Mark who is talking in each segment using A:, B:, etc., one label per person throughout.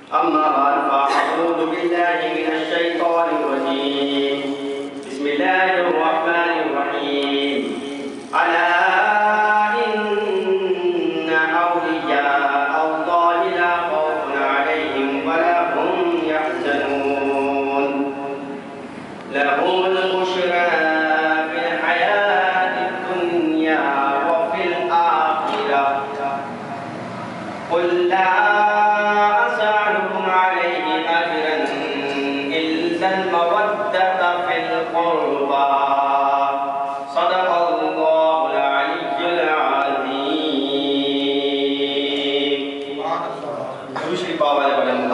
A: أما بعد فأعوذ بالله من الشيطان الرجيم. بسم الله الرحمن الرحيم. ألا إن أولياء الله لا خوف عليهم ولا هم يحزنون لهم البشرى في الحياة الدنيا وفي الآخرة قل لا أسألكم عليه أجرا إلا المودة في القربى صدق الله العلي العظيم. دوسری پاور بلند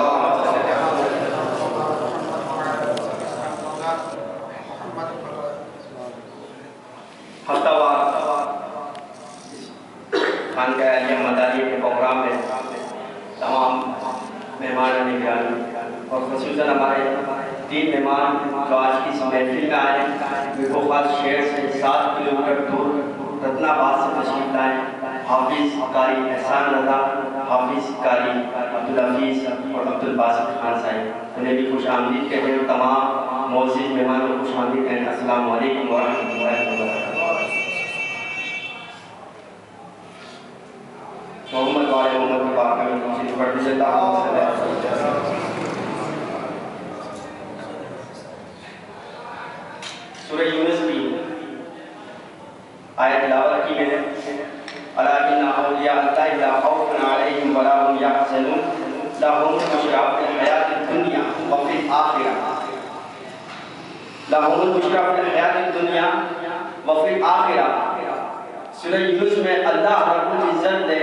A: ہفتہ وار خانقاہ عالیہ مداری کے پروگرام میں تمام مہمانان گرامی اور خصوصاً ہمارے 3 مہمان جو آج کی اس محفل میں آئے میرکوخاص شہر سے 7 کلومیٹر دور رتنا آباد سے تشریف لائے حافظ قاری احسان رضا، حافظ قاری عبدالحفیظ اور عبدالباسط خان صاحب، انہیں بھی خوش آمدید کہتے ہیں اور تمام معزز مہمانوں کو خوش آمدید کہتے ہیں. السلام علیکم ورحمۃ اللہ وبرکاتہ. محمد وعلی محمد کی بات میں دوسری پڑھتے سے سورہ یونس کی آیت تلاوت کی میں نے الا ان اولیاء اللہ لا خوف علیہم ولا هم يحزنون لهم البشرى في الحیاۃ الدنیا وفی الآخرہ لهم البشرى في الحیاۃ الدنیا وفی الآخرہ. سورہ یونس میں اللہ رب العزت نے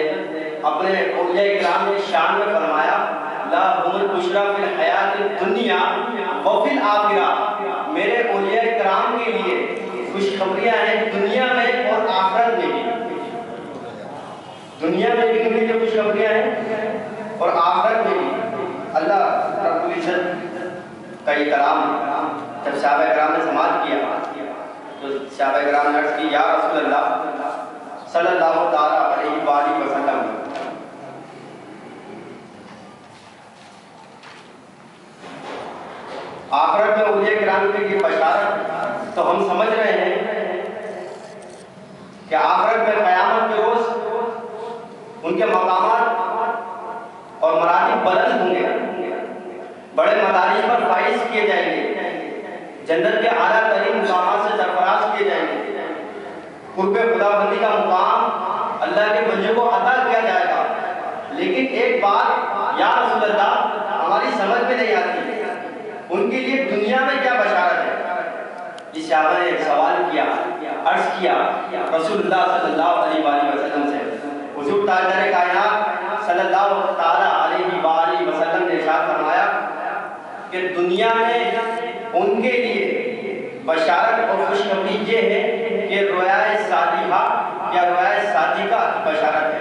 A: اپنے اولیاء کرام نے شان میں فرمایا لَهُمُ الْبُشْرَى فِي الْحَيَاةِ الدُّنْيَا وَفِي الْآخِرَةِ، میرے اولیاء کرام کے لیے خوشخبریاں ہیں دنیا میں اور آخرت میں بھی. دنیا میں بھی ان کے لیے خوشخبریاں ہیں اور آخرت میں بھی. اللہ رب العزت کا یہ کلام جب صحابہ کرام نے سماعت کیا تو صحابہ کرام نے عرض کی یا رسول اللہ صلی اللہ تعالیٰ علیہ وآلہ وسلم، آخرت میں اولیاء کرام کے لیے بشارت تو ہم سمجھ رہے ہیں کہ آخرت میں قیامت کے روز ان کے مقامات اور مراتب بلند ہوں گے، بڑے مدارج پر فائز کیے جائیں گے، جنت کے اعلیٰ ترین مقامات سے سرفراز کیے جائیں گے، قرب خدا بندی کا مقام اللہ کے بندوں کو عطا کیا جائے گا. لیکن ایک بات یا رسول اللہ ہماری سمجھ میں نہیں آتی، ان کے لیے دنیا میں کیا بشارت ہے؟ جس صحابہ نے ایک سوال کیا، عرض کیا رسول اللہ صلی اللہ علیہ وآلہ وسلم سے. حضور تاجدار کائنات صلی اللہ تعالیٰ علیہ وآلہ وسلم نے ارشاد فرمایا کہ دنیا میں ان کے لیے بشارت اور خوشخبری یہ ہے کہ رویائے صالحہ یا رویائے صادقہ کی بشارت ہے.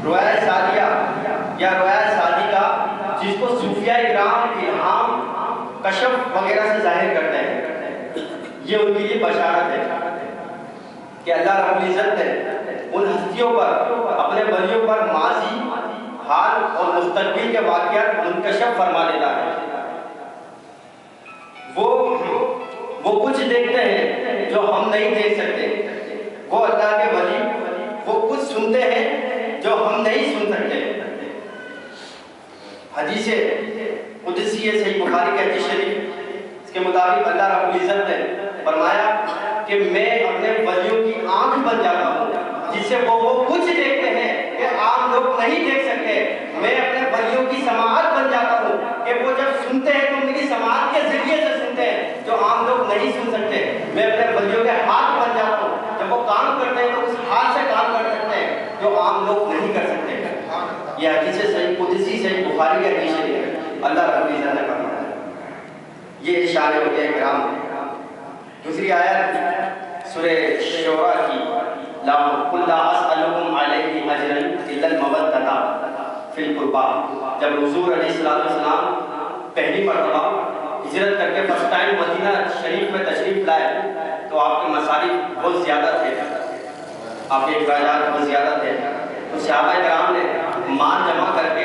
A: رویائے صالحہ یا رویائے صادقہ جس کو صوفیہ اکرام الہام کشف وغیرہ سے ظاہر کرتے ہیں، یہ ان کے لیے بشارت ہے کہ اللہ رب العزت نے ان ہستیوں پر اپنے ولیوں پر ماضی، حال اور مستقبل کے واقعات منکشف فرما دیتا ہے. وہ کچھ دیکھتے ہیں جو ہم نہیں دیکھ سکتے، وہ اللہ کے ولی وہ کچھ سنتے ہیں جو ہم نہیں سن سکتے. حدیث قدسی ہے صحیح بخاری کے حدیث شریف، اس کے مطابق اللہ رب العزت نے فرمایا کہ میں اپنے ولیوں کی آنکھ بن جاتا ہوں جس سے وہ کچھ دیکھتے ہیں کہ عام لوگ نہیں دیکھ سکتے. میں اپنے ولیوں کی سماعت بن جاتا ہوں کہ وہ جب سنتے ہیں تو میری سماعت کے ذریعے سے سنتے ہیں جو عام لوگ نہیں سن سکتے. میں اپنے ولیوں کے ہاتھ بن جاتا ہوں، جب وہ کام کرتے ہیں تو اس ہاتھ سے کام کر سکتے ہیں جو عام لوگ نہیں کر سکتے. یہ حدیث صحیح قدسی صحیح بخاری کے حدیث ہے، اللہ رب العزت نے فرمایا. یہ اشارے اولیاء کرام ہیں. دوسری آیت سورہ شعراء کی قل لا اسألکم علیہ اجرا الا المودۃ فی القربى. جب حضور علیہ السلام پہلی مرتبہ ہجرت کر کے فرسٹ ٹائم مدینہ شریف میں تشریف لائے تو آپ کے مصارف بہت زیادہ تھے، آپ کے اخراجات بہت زیادہ تھے. تو صحابہ کرام نے مال جمع کر کے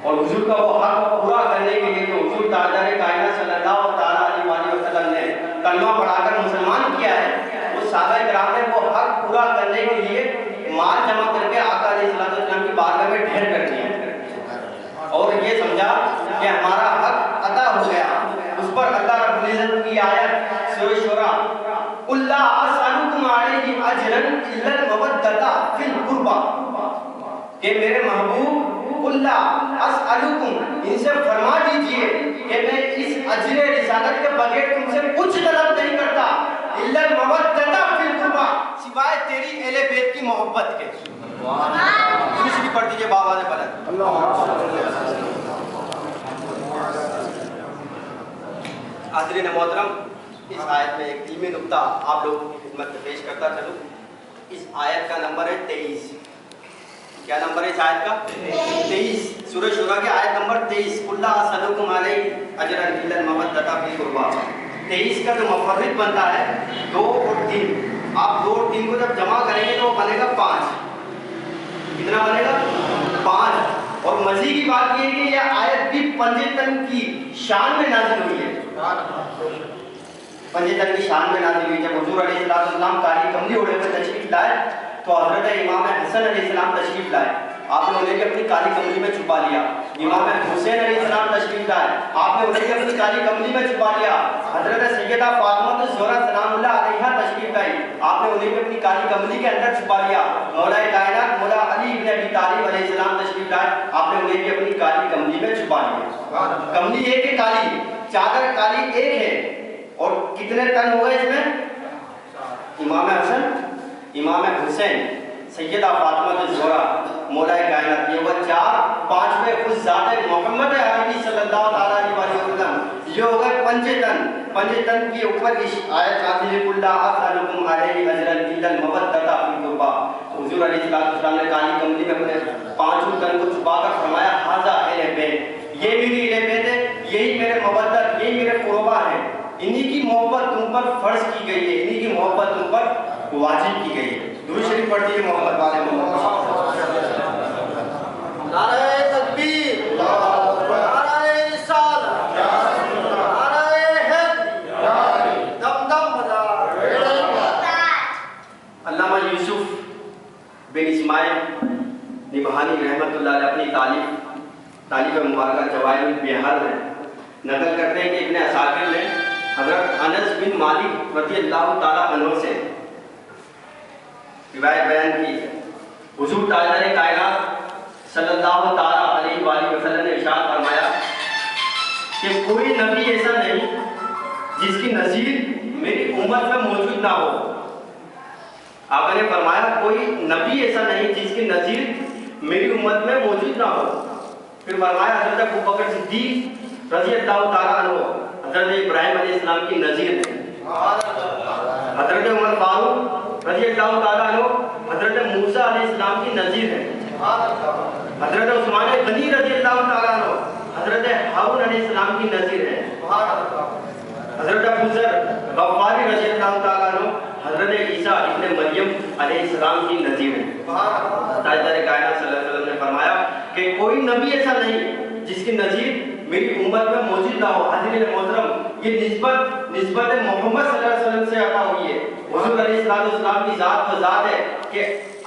A: اور حضور کا وہ حق پورا کرنے کے لیے جو حضور تاجدار کائنات صلی اللہ تعالیٰ علیہ وسلم نے کلمہ پڑھا کر مسلمان کیا ہے، وہ صحابہ کرام نے وہ حق پورا کرنے کے لیے مال جمع کر کے آقا علیہ السلام کی بارگاہ میں ڈھیر کر دیا اور یہ سمجھا کہ ہمارا حق ادا ہو گیا۔ اس پر اللہ رب العزت کی آیت سورہ شورى قُلْ لَا أَسْأَلُكُمْ عَلَيْهِ أَجْرًا إِلَّا الْمَوَدَّةَ فِي الْقُرْبَى کہ میرے محبوب قُلْ لَا أَسْأَلُكُمْ ان سے فرما دیجئے کہ میں اس اجر رسالت کے بغیر تم سے کچھ طلب نہیں کرتا إِلَّا الْمَوَدَّةَ فِي الْقُرْبَى سوائے تیری اہل بیت کی محبت کے۔ دوسری پڑھ دیجئے بابا نے بلند۔ حاضرین محترم، اس آیت میں ایک علمی نکتہ آپ لوگوں کی خدمت میں پیش کرتا چلوں۔ اس آیت کا نمبر ہے 23۔ کیا نمبر ہے اس آیت کا؟ 23۔ سورہ شورى کی آیت نمبر 23 قُلْ لَا أَسْأَلُكُمْ عَلَيْهِ أَجْرًا إِلَّا الْمَوَدَّةَ فِي الْقُرْبَى۔ 23 کا جو مفرد بنتا ہے 2 اور 3، آپ 2 اور 3 کو جب جمع کریں گے تو وہ بنے گا 5۔ کتنا بنے گا؟ 5۔ اور مزید کی بات یہ ہے کہ یہ آیت بھی پنجتن کی شان میں نازل ہوئی ہے۔ پنجتن کی شان میں نازل ہوئی۔ جب حضور علیہ السلام کالی کملی اوڑھے ہوئے تشریف لائے تو حضرت امام حسن علیہ السلام تشریف لائے، آپ نے انہیں بھی اپنی کالی کملی میں چھپا لیا۔ امام حسین علیہ السلام تشریف لائے، آپ نے انہیں بھی اپنی کالی کملی میں چھپا لیا۔ حضرت سیدہ فاطمہ الزہرا سلام اللہ علیہا تشریف لائی، آپ نے انہیں بھی اپنی کالی کملی کے اندر چھپا لیا۔ مولا کائنات مولا علی بن ابی طالب علیہ السلام تشریف لائے، آپ نے انہیں بھی اپنی کالی کملی میں چھپا لیا۔ کملی ایک ہے، کالی چادر کالی ایک ہے، اور کتنے تن ہو گئے اس میں؟ امام حسن، امام حسین، سیدہ فاطمہ الزہرا، مولا کائنات، یہ وہ 4 5ویں خود ذات محمد عربی صلی اللہ تعالیٰ علیہ وسلم، یہ ہو گئے پنجتن۔ پنجتن کی اوپر اس آیت نازل ہے قُلْ لَا أَسْأَلُكُمْ عَلَيْهِ أَجْرًا إِلَّا الْمَوَدَّةَ فِي الْقُرْبَى۔ حضور علیہ السلام نے کالی کملی میں اپنے 5 تن کو چھپا کر فرمایا ھذا اہل بیت، یہ میری اہل بیت ہے، یہی میرے مودت، یہی میرے قربا ہے، انہی کی محبت تم پر فرض کی گئی ہے، انہی کی محبت تم پر واجب کی گئی ہے۔ درود شریف پڑھ دیجیے محمد والے محمد۔ نعرہ تکبیر، نعرہ رسالت، نعرہ حیدر، دم دم بجا۔ علامہ یوسف بن اسماعیل نبہانی رحمۃ اللہ علیہ اپنی تعلیف مبارکہ جواہر البحار میں نقل کرتے ہیں کہ ابن اساکر نے حضرت انس بن مالک رضی اللہ تعالیٰ عنہ سے روایت بیان کی، حضور تاجدار کائنات صلی اللہ تعالیٰ علیہ وآلہ وسلم نے ارشاد فرمایا کہ کوئی نبی ایسا نہیں جس کی نظیر میری امت میں موجود نہ ہو۔ آپ نے فرمایا کوئی نبی ایسا نہیں جس کی نظیر میری امت میں موجود نہ ہو۔ پھر فرمایا حضرت ابو بکر صدیق رضی اللہ تعالیٰ عنہ حضرت ابراہیم علیہ السلام کی نظیر ہے۔ حضرت عمر فاروق رضی اللہ تعالیٰ عنہ حضرت موسیٰ علیہ السلام کی نظیر ہے۔ حضرت عثمان غنی رضی اللہ تعالیٰ عنہ حضرت ہارون علیہ السلام کی نظیر ہے۔ حضرت ابو ذر غفاری رضی اللہ تعالیٰ عنہ حضرت عیسیٰ ابن مریم علیہ السلام کی نظیر ہے۔ تاجدار کائنات صلی اللہ علیہ وسلم نے فرمایا کہ کوئی نبی ایسا نہیں جس کی نظیر میری امت میں موجود نہ ہو۔ حضرت محترم، یہ نسبت محمد صلی اللہ علیہ وسلم سے عطا ہوئی ہے۔ حضور علیہ السلام کی ذات و ذات ہے کہ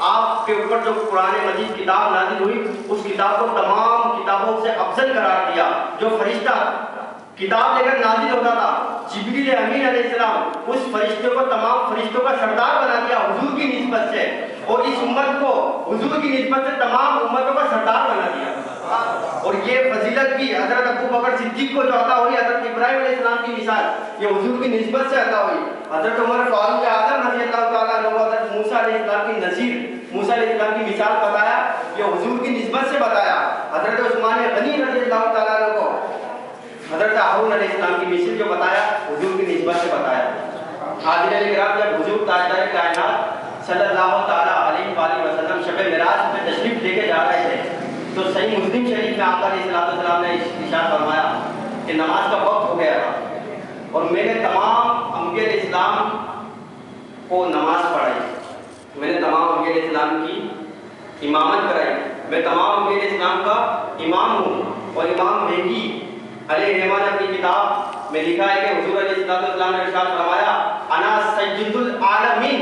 A: آپ کے اوپر جو قرآن مجید کتاب نازل ہوئی اس کتاب کو تمام کتابوں سے افضل قرار دیا۔ جو فرشتہ کتاب لے کر نازل ہوتا تھا جبریل امین علیہ السلام، اس فرشتے کو تمام فرشتوں کا سردار بنا دیا حضور کی نسبت سے، اور اس امت کو حضور کی نسبت سے تمام امتوں کا سردار بنا دیا۔ اور یہ فضیلت بھی حضرت ابو بکر صدیق کو جو عطا ہوئی، حضرت ابراہیم علیہ السلام کی مثال یہ حضور کی نسبت سے عطا ہوئی۔ حضرت عمر فاروق اعظم رضی اللہ تعالیٰ عنہ حضرت موسیٰ علیہ السلام کی نظیر موسیٰ علیہ السلام کی مثال بتایا، یہ حضور کی نسبت سے بتایا۔ حضرت عثمان غنی رضی اللہ تعالیٰ عنہ کو حضرت ہارون علیہ السلام کی مثال جو بتایا حضور کی نسبت سے بتایا۔ حاضرین کرام، جب حضور تاجدار کائنات صلی اللہ تعالیٰ علیہ وآلہ وسلم شب معراج میں تشریف لے کے جا رہے تھے تو صحیح مسلم شریف میں آقا علیہ السلام نے ارشاد فرمایا کہ نماز کا وقت ہو گیا تھا اور میں نے تمام انبیاء اسلام کو نماز پڑھائی، میں نے تمام انبیاء اسلام کی امامت کرائی، میں تمام انبیاء اسلام کا امام ہوں. اور امام مہدی علیہ الرحمٰ نے اپنی کتاب میں لکھا ہے کہ حضور علیہ السلام نے ارشاد فرمایا انا سید العالمین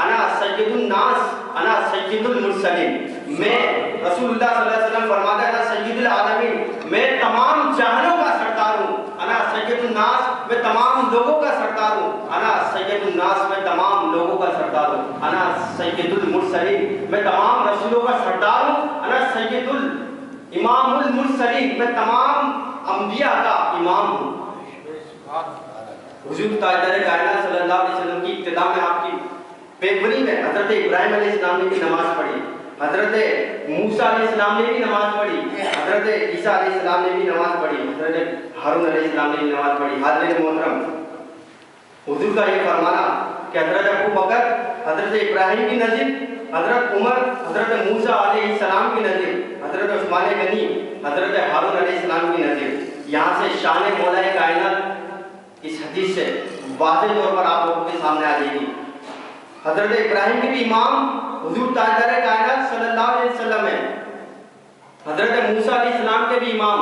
A: انا سید الناس انا سید المرسلین. میں رسول اللہ صلی اللہ علیہ وسلم فرماتا ہے انا سید العالمین، میں تمام جہانوں کا سردار ہوں. انا سید الناس، میں تمام لوگوں کا سردار ہوں. انا سید الناس، میں تمام لوگوں کا سردار ہوں. انا سید المرسلین، میں تمام رسولوں کا سردار ہوں. انا سید الامام المرسلین، میں تمام انبیاء کا امام ہوں. حضور تاجدار کائنات صلی اللہ علیہ وسلم کی ابتدا میں آپ کی پیغمبری میں حضرت ابراہیم علیہ السلام نے بھی نماز پڑھی، حضرت موسیٰ علیہ السلام نے بھی نماز پڑھی، حضرت عیسیٰ علیہ السلام نے بھی نماز پڑھی، حضرت ہارون علیہ السلام نے بھی نماز پڑھی. حاضرین محترم، حضور کا یہ فرمانا کہ حضرت ابو بکر حضرت ابراہیم کی نظر، حضرت عمر حضرت موسیٰ علیہ السلام کی نظر، حضرت عثمان غنی حضرت ہارون علیہ السلام کی نظر، یہاں سے شان مولا کائنات اس حدیث سے واضح طور پر آپ لوگوں کے سامنے آ جائے گی. حضرت ابراہیم کے بھی امام حضور تاجدار کائنات صلی اللہ علیہ وسلم ہے. حضرت موسیٰ علیہ السلام کے بھی امام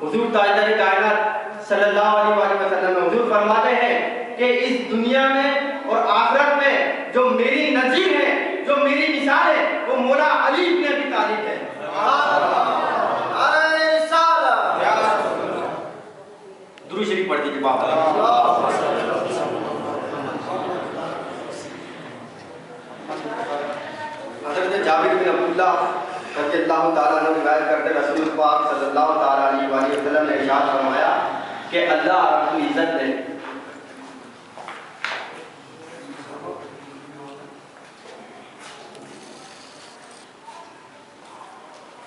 A: حضور تاجدار کائنات صلی اللہ علیہ وسلم ہے. حضور فرماتے ہیں کہ اس دنیا میں اور آخرت میں جو میری نظیر ہے، جو میری مثال ہے، وہ مولا علی بن ابی طالب ہے. درود شریف پڑھ دیجیے باپ. حضرت جابر بن عبداللہ رضی اللہ تعالیٰ عنہ روایت کرتے رسول پاک صلی اللہ تعالیٰ علیہ وآلہ وسلم نے ارشاد فرمایا کہ اللہ رب العزت نے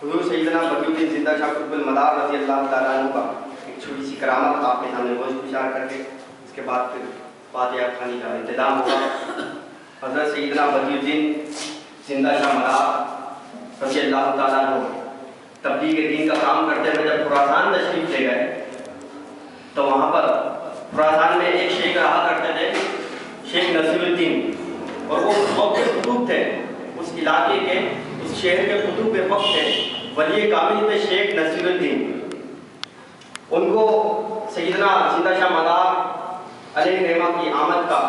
A: حضور سیدنا بدی الدین زندہ شاہ قطب المدار رضی اللہ تعالیٰ عنہ کا ایک چھوٹی سی کرامت آپ کے سامنے گوشت گزار کر کے اس کے بعد پھر فاتحہ خوانی کا انتظام ہوگا. حضرت سیدنا بدی الدین زندہ شاہ مدار رضی اللہ تعالیٰ عنہ تبلیغ دین کا کام کرتے ہوئے جب خراسان تشریف لے گئے تو وہاں پر خراسان میں ایک شیخ رہا کرتے تھے، شیخ نصیر الدین، اور وہ اس وقت کے قطب تھے، اس علاقے کے اس شہر کے قطب کے وقت تھے، ولی کامل تھے شیخ نصیر الدین. ان کو سیدنا زندہ شاہ مدار علیہ الرحمہ کی آمد کا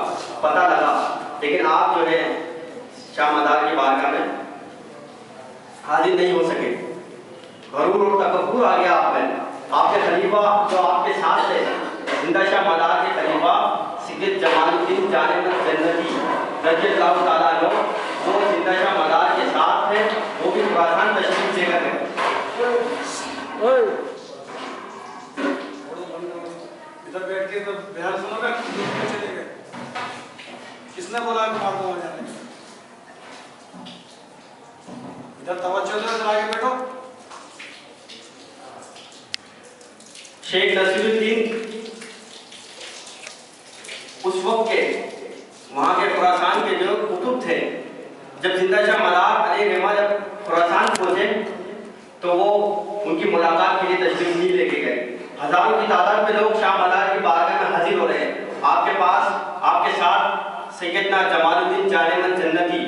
A: پتہ لگا، لیکن آپ جو ہے شاہ مدار کی بارگاہ میں حاضر نہیں ہو سکے. غرور اور تکبر آ گیا آپ میں. آپ کے خلیفہ جو آپ کے ساتھ تھے، زندہ شاہ مدار کے خلیفہ سید جمال الدین جانب جنتی رضی اللہ تعالیٰ عنہ، وہ زندہ شاہ مدار کے ساتھ تھے، وہ بھی خراسان تشریف لے کر گئے.
B: ادھر بیٹھ کے تو بیان سنو گا، چلے گئے. کس نے بولا کہ آپ کو ہو جانے؟ ادھر توجہ دو، ادھر آگے بیٹھو.
A: شیخ نصیر الدین اس وقت کے وہاں کے خراسان کے جو قطب تھے، جب زندہ شاہ مدار علیہ الرحمہ جب خراسان پہنچے تو وہ ان کی ملاقات کے لیے تشریف نہیں لے کے گئے. ہزاروں کی تعداد میں لوگ شاہ مدار کی بارگاہ میں حاضر ہو رہے ہیں. آپ کے پاس آپ کے ساتھ سیدنا جمال الدین جانب جنتی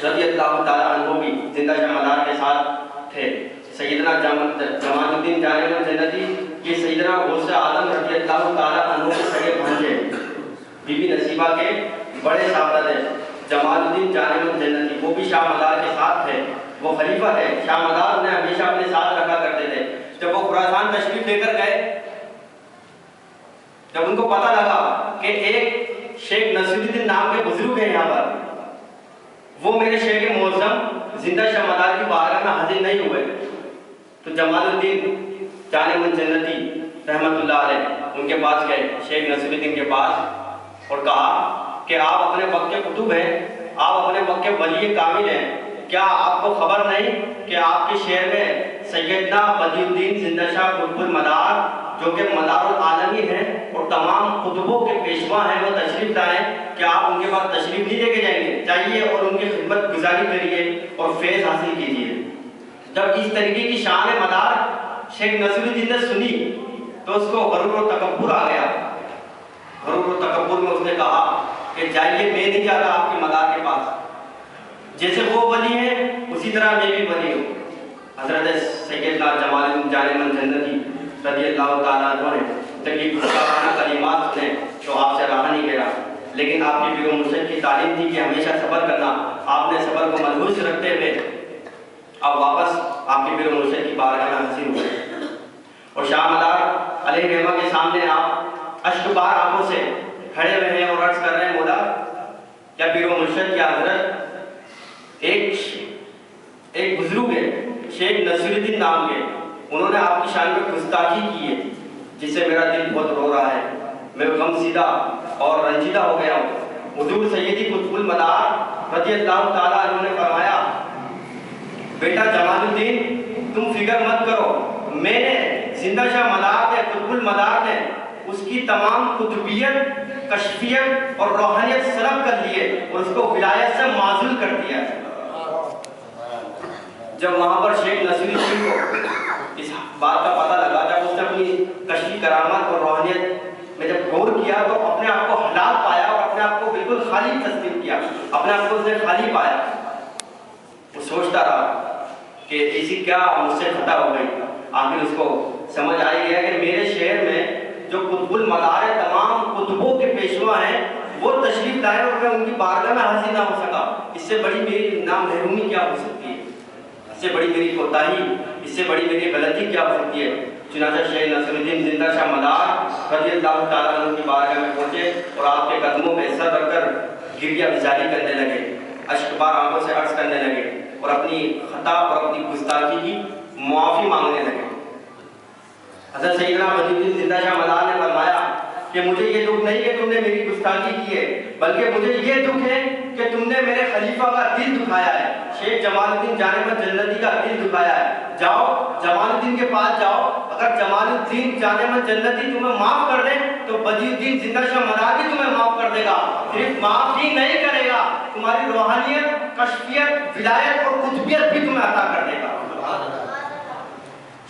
A: رضی اللہ تعالیٰ عنہ بھی زندہ شاہ مدار کے ساتھ تھے. سیدنا جمال الدین جانب جنتی یہ سیدنا غوث اعظم رضی اللہ تعالیٰ عنہ کے سگے بھانجے بی بی نصیبہ کے بڑے صاحبزادے جمال الدین جانب جنتی، وہ بھی شاہ مدار کے ساتھ تھے، وہ خلیفہ تھے. شاہ مدار انہیں ہمیشہ اپنے ساتھ رکھا کرتے تھے. جب وہ خراسان تشریف لے کر گئے، جب ان کو پتہ لگا کہ ایک شیخ نصیر الدین نام کے بزرگ ہیں یہاں پر، وہ میرے شیخ معظم زندہ شاہ مدار کی بارگاہ میں حاضر نہیں ہوئے، تو جمال الدین جانب جنتی رحمۃ اللہ علیہ ان کے پاس گئے، شیخ نصیر الدین کے پاس، اور کہا کہ آپ اپنے وقت کے قطب ہیں، آپ اپنے وقت کے ولی کامل ہیں، کیا آپ کو خبر نہیں کہ آپ کے شہر میں سیدنا بدی الدین زندہ شاہ قطب المدار جو کہ مدار العالمی ہیں اور تمام قطبوں کے پیشوا ہیں، وہ تشریف لائیں، کہ آپ ان کے پاس تشریف نہیں لے کے جائیں گے؟ جائیے اور ان کی خدمت گزاری کریے اور فیض حاصل کیجیے. جب اس طریقے کی شان مدار شیخ نصیر الدین نے سنی تو اس کو غرور و تکبر آ گیا. غرور و تکبر میں اس نے کہا کہ جائیے، میں نہیں جاتا آپ کے مدار کے پاس، جیسے وہ ولی ہیں اسی طرح میں بھی ولی ہوں. حضرت سیدنا جمال الدین جان من جنتی رضی اللہ تعالیٰ عنہ نے جب یہ گستاخانہ کلمات سنے تو آپ سے رہا نہیں گیا، لیکن آپ کی پیر و مرشد کی تعلیم تھی کہ ہمیشہ صبر کرنا۔ آپ نے صبر کو ملحوظ رکھتے ہوئے اب واپس آپ کی پیر و مرشد کی بارگاہ میں حاضر ہوئے اور شاہ مدار علیہ رحمہ کے سامنے آپ اشکبار آنکھوں سے کھڑے ہوئے ہیں اور عرض کر رہے ہیں مولا یا پیر و مرشد یا حضرت ایک بزرگ ہے شیخ نصیر الدین نام کے، انہوں نے آپ کی شان میں گستاخی کی ہے جس سے میرا دل بہت رو رہا ہے، میں غم زدہ اور رنجیدہ ہو گیا ہوں۔ حضور سیدی قطب المدار رضی اللہ تعالیٰ عنہ نے فرمایا بیٹا جمال الدین تم فکر مت کرو، میں نے زندہ شاہ مدار نے قطب المدار نے اس کی تمام قطبیت کشفیت اور روحانیت سلب کر لیے اور اس کو ولایت سے معزول کر دیا ہے۔ جب وہاں پر شیخ نصیر الدین کو اس بات کا پتہ لگا، جب اس نے اپنی کشفی کرامات اور روحانیت میں جب غور کیا تو اپنے آپ کو ہلاک پایا اور اپنے آپ کو بالکل خالی تسلیم کیا، اپنے آپ کو اس نے خالی پایا۔ وہ سوچتا رہا کہ ایسی کیا مجھ سے خطا ہو گئی، آخر اس کو سمجھ آئی گیا کہ میرے شہر میں جو قطب المدار تمام قطبوں کے پیشوا ہیں وہ تشریف لائے اور میں ان کی بارگاہ میں حاضر نہ ہو سکا، اس سے بڑی میری نامحرومی کیا ہو سکتی ہے، اس سے بڑی میری کوتاہی، اس سے بڑی میری غلطی کیا ہو سکتی ہے۔ چنانچہ شیخ نصیر الدین زندہ شاہ مدار رضی اللہ تعالیٰ عنہ کی بارگاہ میں پہنچے اور آپ کے قدموں پہ سر رکھ کر گریہ گزاری کرنے لگے، اشکبار آنکھوں سے عرض کرنے لگے اور اپنی خطا اور اپنی گستاخی کی معافی مانگنے لگے۔ حضرت سیدنا بدی الدین زندہ شاہ مدار نے فرمایا کہ مجھے یہ دکھ نہیں کہ تم نے میری گستاخی کی ہے، بلکہ مجھے یہ دکھ ہے کہ تم نے میرے خلیفہ کا دل دکھایا ہے، شیخ جمال الدین جان من جنتی کا دل دکھایا ہے۔ جاؤ جمال الدین کے پاس جاؤ، اگر جمال الدین جان من جنتی تمہیں معاف کر دیں تو بدی الدین زندہ شاہ مدار بھی تمہیں معاف کر دے گا، صرف معاف ہی نہیں کرے گا، تمہاری روحانیت کشفیت ولایت اور قطبیت بھی تمہیں عطا کر دے گا۔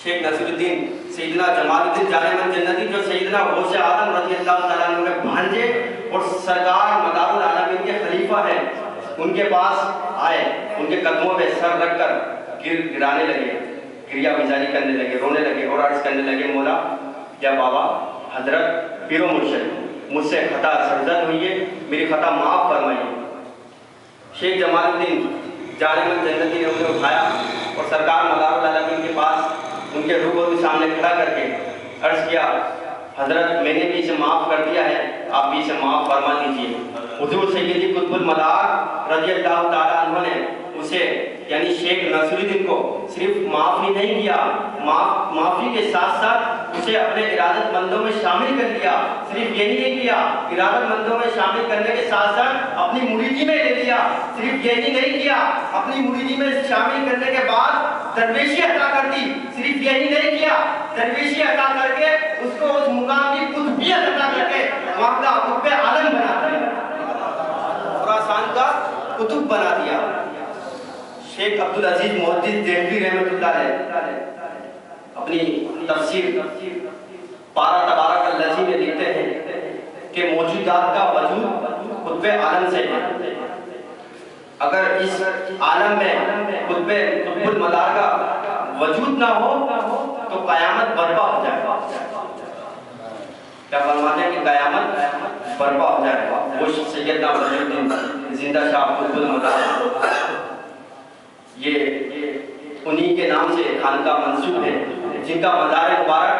A: شیخ نصیر الدین سیدنا جمال الدین جان من جنتی جو سیدنا غوث اعظم رضی اللہ تعالیٰ عنہ کے بھانجے اور سرکار مدار العالمین کے خلیفہ ہیں، ان کے پاس آئے، ان کے قدموں پہ سر رکھ کر گرانے لگے، گریہ گزاری کرنے لگے، رونے لگے اور عرض کرنے لگے مولا یا بابا حضرت پیر و مرشد مجھ سے خطا سرزد ہوئی ہے، میری خطا معاف فرمائیے۔ شیخ جمال الدین جان من جنتی نے انہیں اٹھایا اور سرکار مدار العالمین کے پاس ان کے روبرو سامنے کھڑا کر کے عرض کیا حضرت میں نے بھی اسے معاف کر دیا ہے، آپ بھی اسے معاف فرما دیجیے۔ حضور سیدی قطب المدار رضی اللہ تعالیٰ عنہ نے اسے یعنی شیخ نصیر الدین کو صرف معاف ہی نہیں کیا، معافی کے ساتھ ساتھ اسے اپنے ارادت مندوں میں شامل کر لیا۔ صرف یہی نہیں کیا، ارادت مندوں میں شامل کرنے کے ساتھ ساتھ اپنی مریدی میں لے لیا۔ صرف یہی نہیں کیا، اپنی مریدی میں شامل کرنے کے بعد درویشی عطا کر دی۔ صرف یہی نہیں کیا، درویشی عطا کر کے اس کو اس مقام کی قطبیت عطا کر کے وہاں کا قطب عالم بنا دیا، خراسان کا قطب بنا دیا۔ شیخ عبدالعزیز محدث دہلوی رحمۃ اللہ علیہ اپنی تفسیر پارہ تبارک الذی میں لکھتے ہیں کہ موجودات کا وجود قطب عالم سے ہے، اگر اس عالم میں قطب المدار کا وجود نہ ہو تو قیامت برپا ہو جائے گا۔ کیا فرماتے ہیں کہ قیامت برپا ہو جائے گا۔ وہ سیدنا بدی الدین زندہ شاہ قطب المدار، یہ انہی کے نام سے خانقاہ منسوب ہے، جن کا مزار مبارک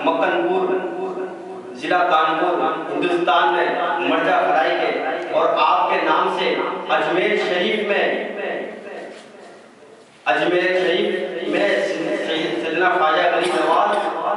A: مکن پور ضلع کانپور ہندوستان میں مرجع خرائی کے اور آپ کے نام سے اجمیر شریف میں سیدنا خواجہ غریب نواز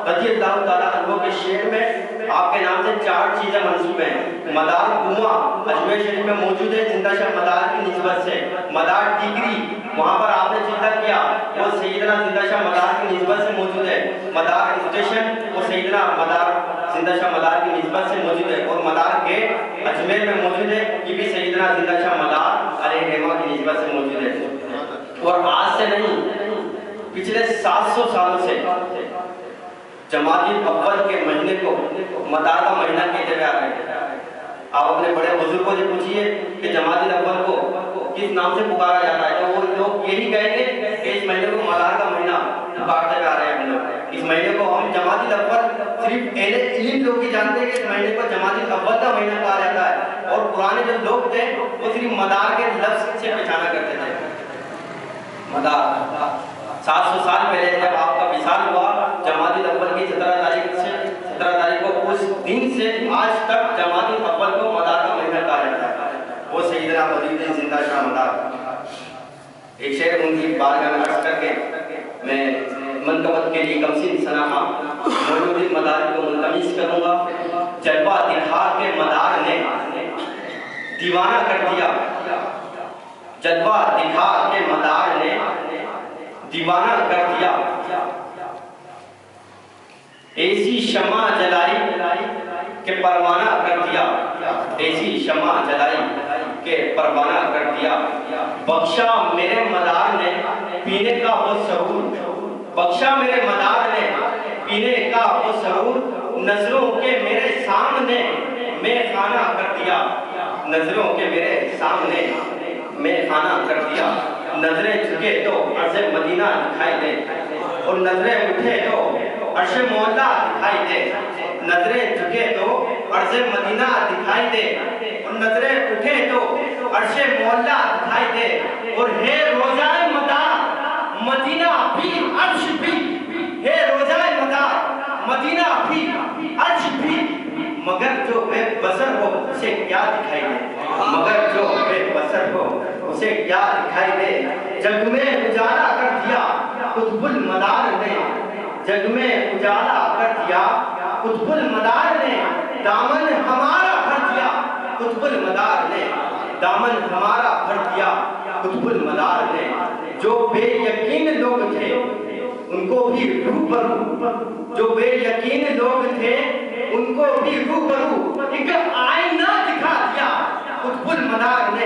A: رضی اللہ تعالیٰ عنہ کے شہر میں آپ کے نام سے 4 چیزیں منسوب ہیں۔ مدار کنواں اجمیر شریف میں موجود ہے زندہ شاہ مدار کی نسبت سے، مدار ٹیکری وہاں پر آپ نے چلہ کیا وہ سیدنا زندہ شاہ مدار کی نسبت سے موجود ہے، مدار اسٹیشن وہ سیدنا مدار زندہ شاہ مدار کی نسبت سے موجود ہے، اور مدار گیٹ اجمیر میں موجود ہے، یہ بھی سیدنا زندہ شاہ مدار علیہ رحمہ کی نسبت سے موجود ہے۔ اور آج سے نہیں، پچھلے 700 سالوں سے جمادی الاول کے مہینے کو مدار کا مہینہ کہتے ہوئے آ رہے ہیں۔ آپ اپنے بڑے بزرگوں سے پوچھئے کہ جمادی الاول کو کس نام سے پکارا جاتا ہے، تو وہ لوگ یہی کہیں گے کہ اس مہینے کو مدار کا مہینہ پکارتے آ رہے ہیں ہم لوگ. اس مہینے کو ہم جمادی الاول صرف علم لوگ ہی جانتے ہیں کہ اس مہینے کو جمادی الاول کا مہینہ کہا جاتا ہے. اور پرانے جو لوگ تھے وہ صرف مدار کے لفظ سے پہچانا کرتے تھے. مدار 700 سال پہلے جب آپ کا وصال ہوا جمادی الاول کی 17 تاریخ کو، اس دن سے آج تک جمادی الاول کو مدار کا مہینہ کہا جاتا ہے. وہ سیدنا بدی الدین زندہ شاہ مدار. ایک شعر ان کی بارگاہ میں عرض کر کے میں منقبت کے لیے کمسین سناما موجود مدار کو ملتمس کروں گا. جلوہ دکھا کے مدار نے دیوانہ کر دیا، جلوہ دکھا کے مدار نے دیوانہ کر دیا. ایسی شمع جلائی کہ پروانہ کر دیا، ایسی شمع جلائی کہ پروانہ کر دیا. بخشا میرے مدار نے پینے کا وہ سرور، بخشا میرے مدار نے پینے کا وہ سرور. نظروں کے میرے سامنے میں خانہ کر دیا، نظروں کے میرے سامنے میں خانہ کر دیا. نظریں جھکے تو عرض مدینہ دکھائی دے، اور نظریں اٹھے تو عرش مولا دکھائی دے. نظریں جھکے تو عرش مدینہ دکھائی دے، اور نظریں اٹھے تو عرش مولا دکھائی دے. اور ہے روزہ مدار مدینہ بھی عرش بھی، ہے روزہ مدار مدینہ بھی عرش بھی. مگر جو بے بصر ہو اسے کیا دکھائی دے، مگر جو بے بصر ہو اسے کیا دکھائی دے. جگ میں اجالا کر دیا قطب المدار نے، جگ میں اجالا کر دیا قطب المدار نے. دامن ہمارا بھر دیا قطب المدار نے، دامن ہمارا بھر دیا قطب المدار نے. جو بے یقین لوگ تھے ان کو بھی روبرو، جو بے یقین لوگ تھے ان کو بھی روبرو ایک آئینہ دکھا دیا قطب المدار نے،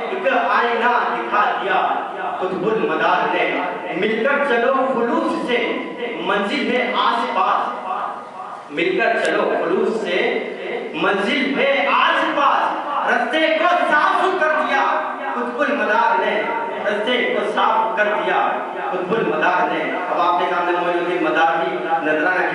A: ایک آئینہ دکھا دیا قطب المدار نے. مل کر چلو خلوص سے منزل ہے آس پاس، مل کر چلو خلوص سے منزل ہے آس پاس. رستے کو صاف کر دیا قطب المدار نے، رستے کو صاف کر دیا قطب المدار نے. اب آپ کے سامنے موجود مدار بھی نظرانہ